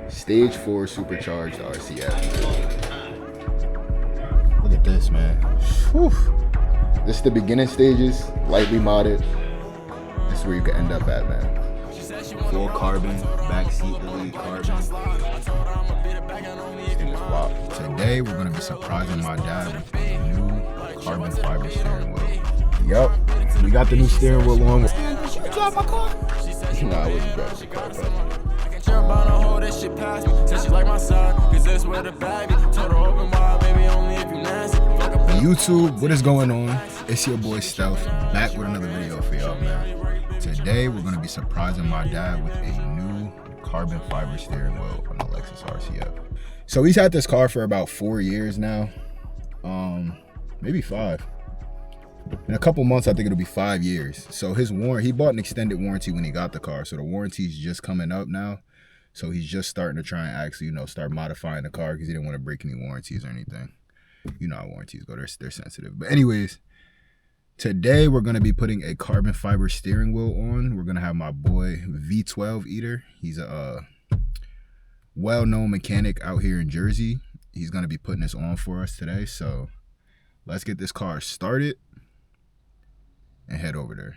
Stage 4 supercharged RCF. Look at this, man. Whew. This is the beginning stages, lightly modded. This is where you can end up at, man. Full carbon, backseat delete carbon. Wow. Today we're gonna be surprising my dad with a new carbon fiber steering wheel. Yup, we got the new steering wheel on. Did you drive my car? Nah, I wasn't driving the car, but. YouTube, what is going on? It's your boy Stealth, back with another video for y'all, man. Today we're gonna be surprising my dad with a new carbon fiber steering wheel on the Lexus RCF. So he's had this car for about 4 years now, maybe 5. In a couple months, I think it'll be 5 years. So his warranty, he bought an extended warranty when he got the car, so the warranty's just coming up now. So he's just starting to try and actually, you know, start modifying the car because he didn't want to break any warranties or anything. You know how warranties go, they're sensitive. But anyways, today we're going to be putting a carbon fiber steering wheel on. We're going to have my boy V12 Eater. He's a well-known mechanic out here in Jersey. He's going to be putting this on for us today. So let's get this car started and head over there.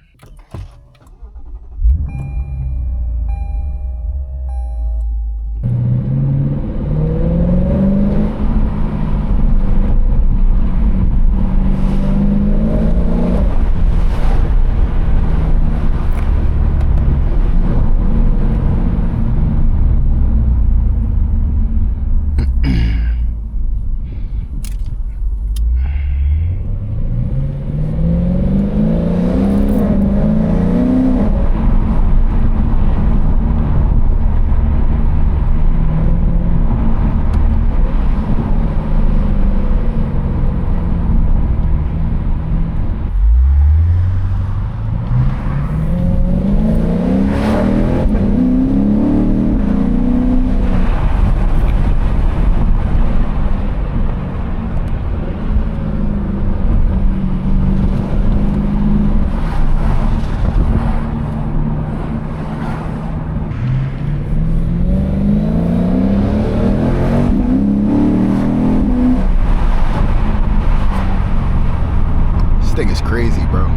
This thing is crazy, bro.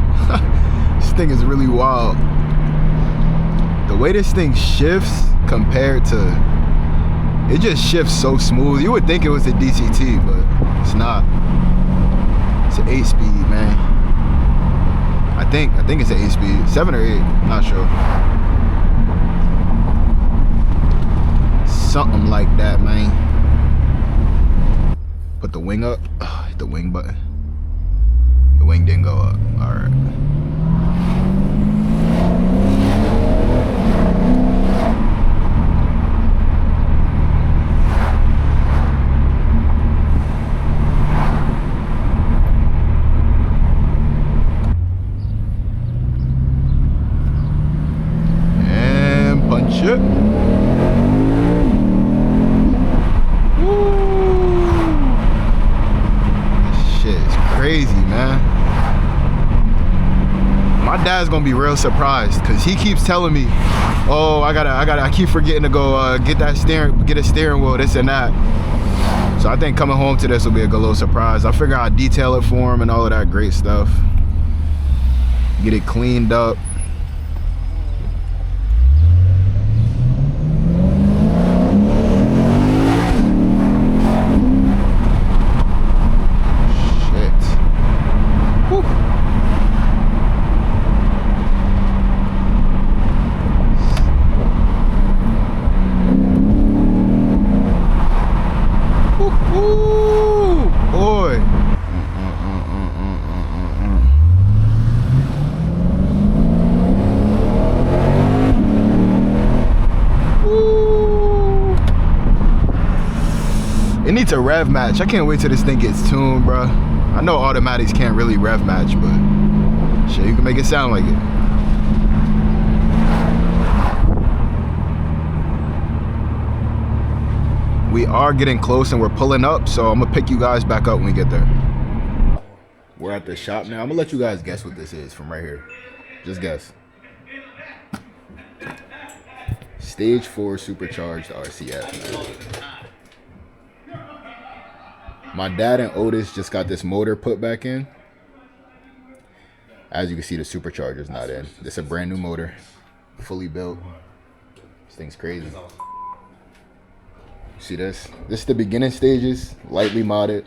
This thing is really wild. The way this thing shifts compared to, it just shifts so smooth. You would think it was a DCT, but it's not. It's an 8-speed, man. I think it's an 8-speed, 7 or 8, not sure. Something like that, man. Put the wing up, hit the wing button. The wing didn't go up. All right. And punch it. Crazy, man. My dad's gonna be real surprised because he keeps telling me, oh, I keep forgetting to go get a steering wheel, this and that. So I think coming home to this will be a good little surprise. I figure I'll detail it for him and all of that great stuff. Get it cleaned up. It needs a rev match. I can't wait till this thing gets tuned, bro. I know automatics can't really rev match, but shit, you can make it sound like it. We are getting close and we're pulling up, so I'm gonna pick you guys back up when we get there. We're at the shop now. I'm gonna let you guys guess what this is from right here. Just guess. stage 4 supercharged RCF, man. My dad and Otis just got this motor put back in. As you can see, the supercharger's not in. This is a brand new motor, fully built. This thing's crazy. See this? This is the beginning stages, lightly modded.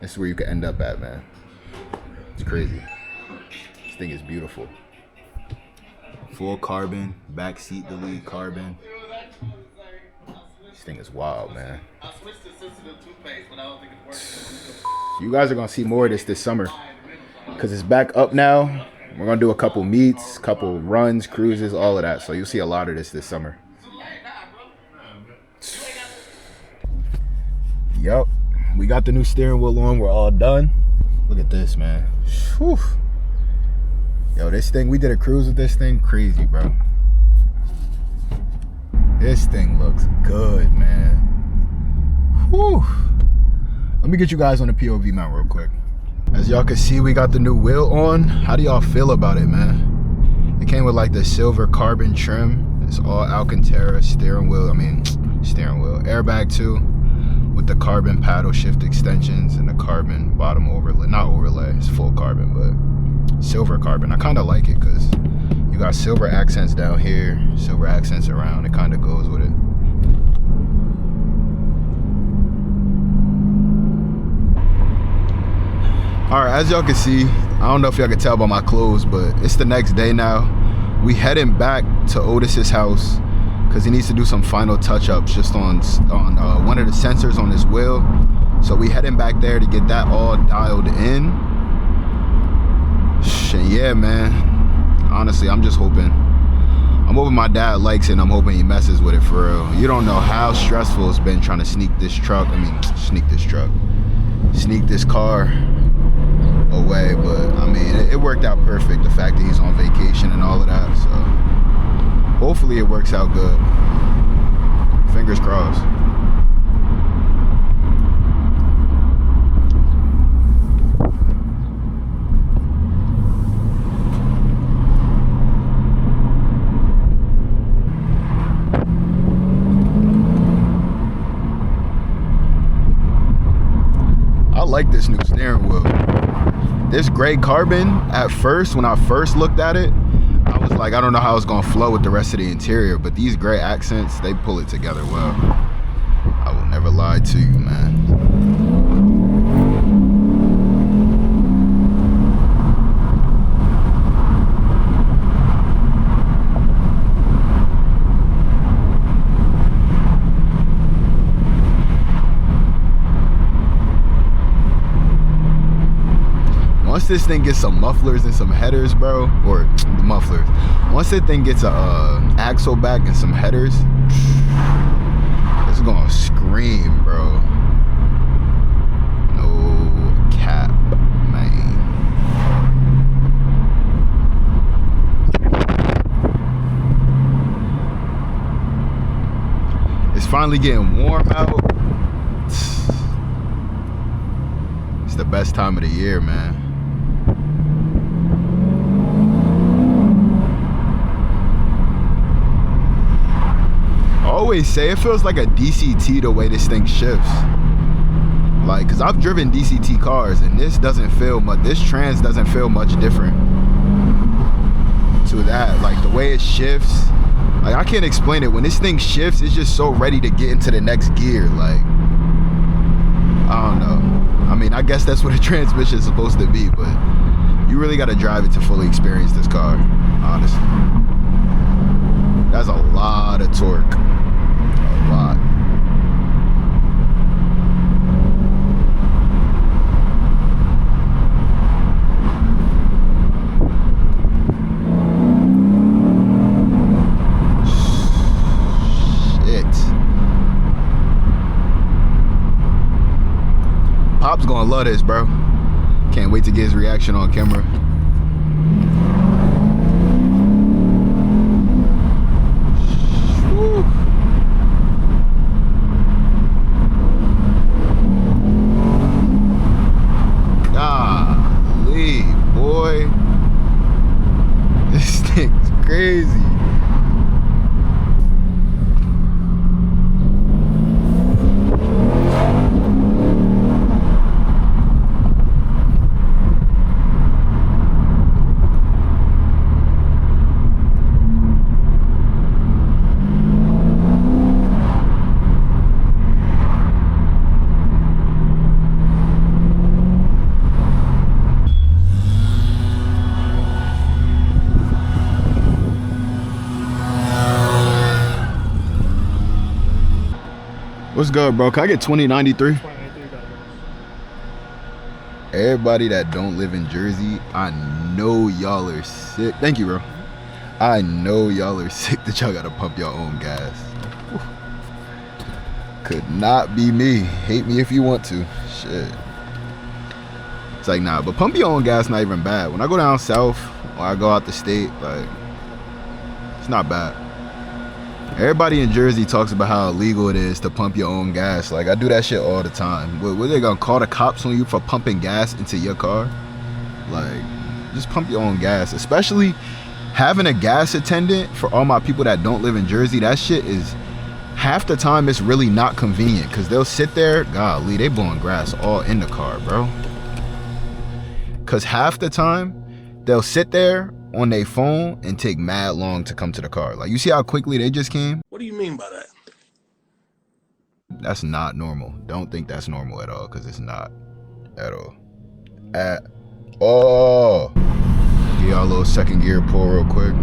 This is where you can end up at, man. It's crazy. This thing is beautiful. Full carbon, back seat delete carbon. This thing is wild, man. You guys are gonna see more of this summer because it's back up now. We're gonna do a couple meets, couple runs, cruises, all of that. So you'll see a lot of this summer. Yup, we got the new steering wheel on. We're all done. Look at this, man. Whew. Yo, this thing, we did a cruise with this thing. Crazy, bro. This thing looks good, man. Whew. Let me get you guys on the POV mount real quick. As y'all can see, we got the new wheel on. How do y'all feel about it, man? It came with like the silver carbon trim. It's all Alcantara steering wheel. Airbag too, with the carbon paddle shift extensions and the carbon bottom overlay. Not overlay, it's full carbon, but silver carbon. I kind of like it because you got silver accents down here, silver accents around. It kind of goes with it. All right, as y'all can see, I don't know if y'all can tell by my clothes, but it's the next day now. We heading back to Otis's house because he needs to do some final touch-ups just on one of the sensors on his wheel. So we heading back there to get that all dialed in. Shit, yeah, man. Honestly, I'm just hoping. I'm hoping my dad likes it, and I'm hoping he messes with it for real. You don't know how stressful it's been trying to sneak this car away, but I mean, it worked out perfect. The fact that he's on vacation and all of that, so hopefully it works out good. Fingers crossed. I like this new steering wheel. This gray carbon, at first, when I first looked at it, I was like, I don't know how it's gonna flow with the rest of the interior, but these gray accents, they pull it together well. I will never lie to you, man. Once this thing gets some mufflers and some headers, bro, or the mufflers, once that thing gets a axle back and some headers, it's gonna scream, bro. No cap, man. It's finally getting warm out. It's the best time of the year, man. I always say it feels like a DCT the way this thing shifts. Like, cause I've driven DCT cars and this doesn't feel much, this trans doesn't feel much different to that. Like the way it shifts, like I can't explain it. When this thing shifts, it's just so ready to get into the next gear. Like, I don't know. I mean, I guess that's what a transmission is supposed to be, but you really gotta drive it to fully experience this car, honestly. That's a lot of torque. A lot. Shit. Pop's gonna love this, bro. Can't wait to get his reaction on camera. Golly, boy. This thing's crazy. What's good, bro? Can I get 2093? Everybody that don't live in Jersey, I know y'all are sick. Thank you, bro. I know y'all are sick that y'all gotta pump your own gas. Whew. Could not be me. Hate me if you want to. Shit. It's like, nah, but pump your own gas not even bad. When I go down south or I go out the state, like, it's not bad. Everybody in Jersey talks about how illegal it is to pump your own gas. Like, I do that shit all the time. What they gonna call the cops on you for pumping gas into your car? Like, just pump your own gas. Especially having a gas attendant, for all my people that don't live in Jersey, that shit is, half the time it's really not convenient, because they'll sit there, golly, they blowing grass all in the car, bro. Because half the time they'll sit there on their phone and take mad long to come to the car. Like, you see how quickly they just came? What do you mean by that? That's not normal. Don't think that's normal at all, because it's not at all. At all. Give y'all a little second gear pull real quick.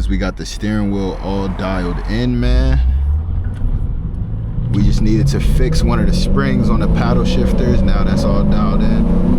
We got the steering wheel all dialed in, man. We just needed to fix one of the springs on the paddle shifters. Now that's all dialed in.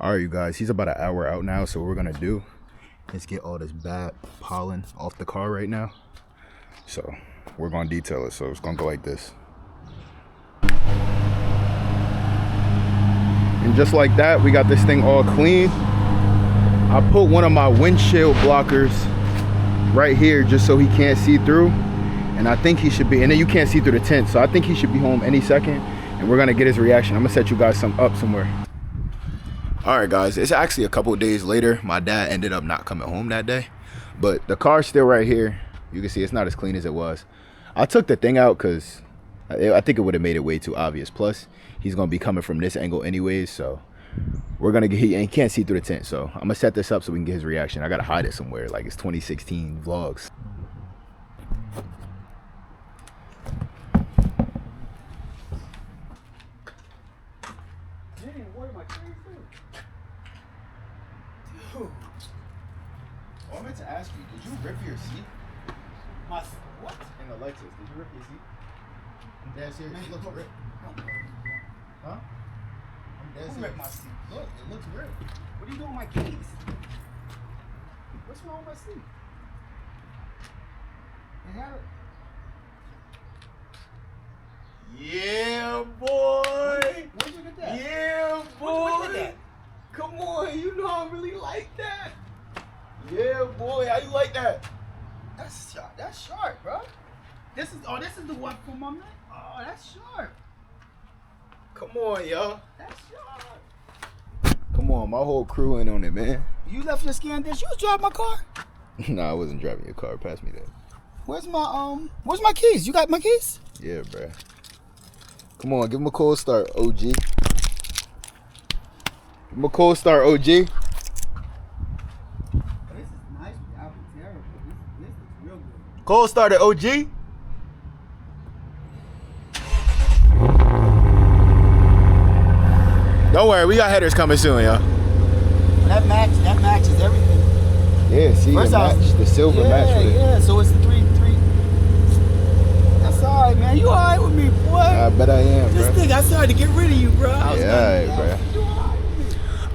Alright, you guys, he's about an hour out now, so what we're gonna do is get all this bad pollen off the car right now. So we're gonna detail it, so it's gonna go like this. And just like that, we got this thing all clean. I put one of my windshield blockers right here just so he can't see through, and I think he should be, and then you can't see through the tint, so I think he should be home any second, and we're gonna get his reaction. I'm gonna set you guys up somewhere. All right, guys, it's actually a couple of days later. My dad ended up not coming home that day, but the car's still right here. You can see it's not as clean as it was. I took the thing out because I think it would have made it way too obvious. Plus, he's going to be coming from this angle anyways, so we're going to get, and he can't see through the tint, so I'm going to set this up so we can get his reaction. I got to hide it somewhere, like it's 2016 vlogs. I meant to ask you, did you rip your seat? My what? In the Lexus, did you rip your seat? I'm dead serious. It looks ripped. Huh? I'm dead serious. Who ripped my seat? Look, it looks ripped. What are you doing with my keys? What's wrong with my seat? It had it. Yeah, boy. Where'd you get that? Yeah, boy. Where'd you get that? Come on, you know I really like that. Yeah, boy, how you like that? That's sharp. That's sharp, bro. This is the one from my man. Oh, that's sharp. Come on, y'all. That's sharp. Come on, my whole crew in on it, man. You left your scan dish. You was driving my car. Nah, I wasn't driving your car. Pass me that. Where's my keys? You got my keys? Yeah, bruh. Come on, give him a cold start, OG. Give him a cold start, OG. This is nice without the terrible. This is real good. Cold starter, OG. Don't worry, we got headers coming soon, y'all. That matches everything. Yeah, see, the silver match with it. Yeah, so it's 3. That's all right, man. You all right with me? bet I am, This bro. nigga, I started to get rid of you, bro. Yeah, bro.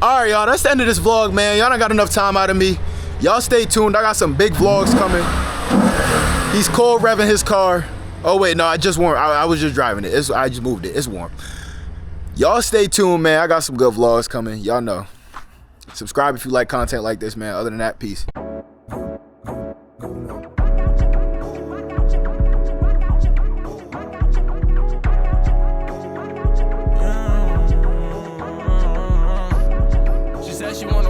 All right, y'all, that's the end of this vlog, man. Y'all done got enough time out of me. Y'all stay tuned. I got some big vlogs coming. He's cold revving his car. Oh, wait, no, I just warmed. I was just driving it. I just moved it. It's warm. Y'all stay tuned, man. I got some good vlogs coming. Y'all know. Subscribe if you like content like this, man. Other than that, peace. She said she wants